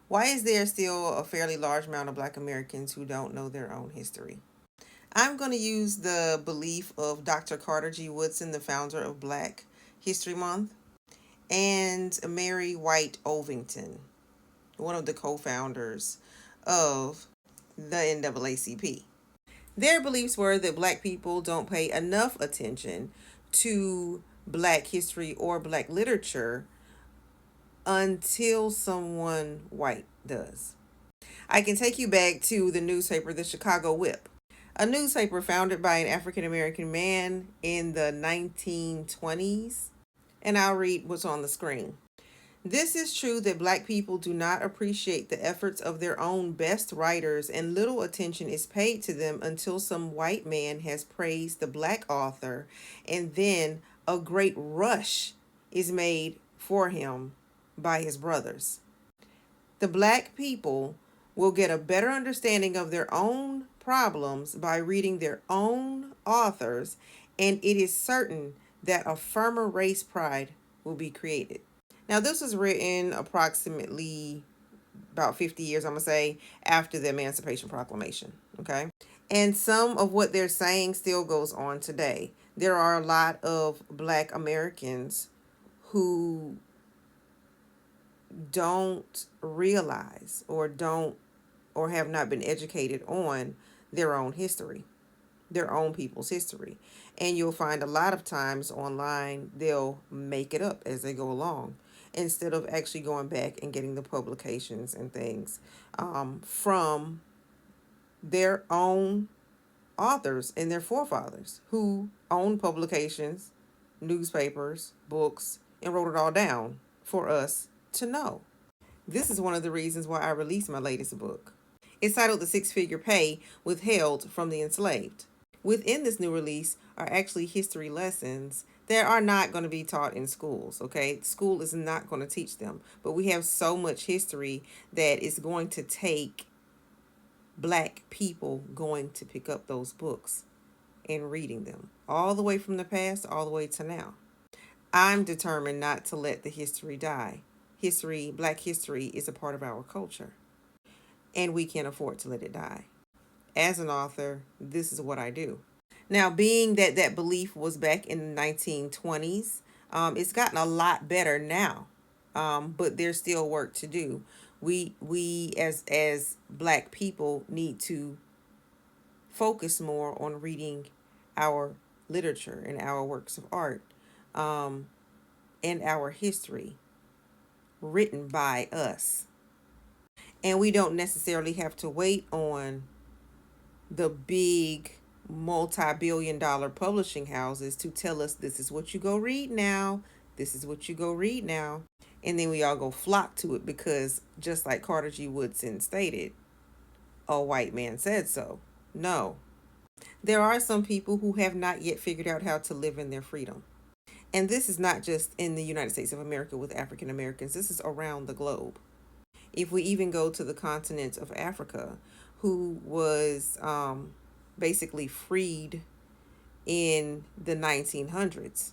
Why is there still a fairly large amount of Black Americans who don't know their own history? I'm going to use the belief of Dr. Carter G. Woodson, the founder of Black History Month, and Mary White Ovington, one of the co founders of the NAACP. Their beliefs were that Black people don't pay enough attention to Black history or Black literature until someone white does. I can take you back to the newspaper, the Chicago Whip, a newspaper founded by an African American man in the 1920s. And I'll read what's on the screen. This is true that Black people do not appreciate the efforts of their own best writers, and little attention is paid to them until some white man has praised the Black author, and then a great rush is made for him by his brothers. The Black people will get a better understanding of their own problems by reading their own authors, and it is certain that a firmer race pride will be created. Now, this was written approximately about 50 years, I'm going to say, after the Emancipation Proclamation. Okay. And some of what they're saying still goes on today. There are a lot of Black Americans who don't realize or have not been educated on their own history, their own people's history. And you'll find a lot of times online they'll make it up as they go along instead of actually going back and getting the publications and things from their own authors and their forefathers who owned publications, newspapers, books, and wrote it all down for us to know. This is one of the reasons why I released my latest book. It's titled The Six Figure Pay Withheld from the Enslaved. Within this new release are actually history lessons that are not going to be taught in schools, okay? School is not going to teach them, but we have so much history that is going to take Black people going to pick up those books and reading them all the way from the past all the way to now. I'm determined not to let the history die. History, Black history, is a part of our culture, and we can't afford to let it die. As an author, this is what I do. Now, being that that belief was back in the 1920s, it's gotten a lot better now, but there's still work to do. We as Black people need to focus more on reading our literature and our works of art, um, and our history written by us. And we don't necessarily have to wait on the big multi-billion-dollar publishing houses to tell us this is what you go read now, this is what you go read now, and then we all go flock to it because, just like Carter G. Woodson stated, a white man said so. No, there are some people who have not yet figured out how to live in their freedom. And this is not just in the United States of America with African Americans, this is around the globe. If we even go to the continent of Africa, who was basically freed in the 1900s,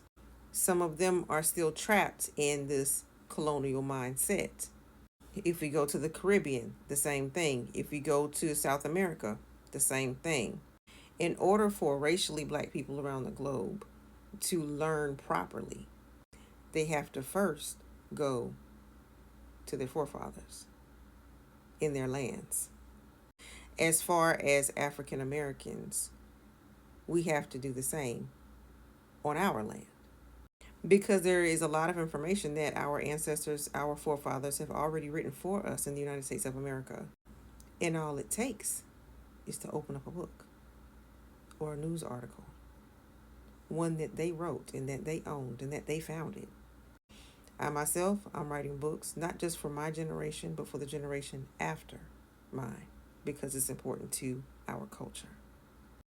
some of them are still trapped in this colonial mindset. If we go to the Caribbean, the same thing. If we go to South America, the same thing. In order for racially Black people around the globe to learn properly, they have to first go to their forefathers in their lands. As far as African Americans, we have to do the same on our land because there is a lot of information that our ancestors, our forefathers have already written for us in the United States of America. And all it takes is to open up a book or a news article, one that they wrote and that they owned and that they founded. I myself, I'm writing books not just for my generation, but for the generation after mine because it's important to our culture.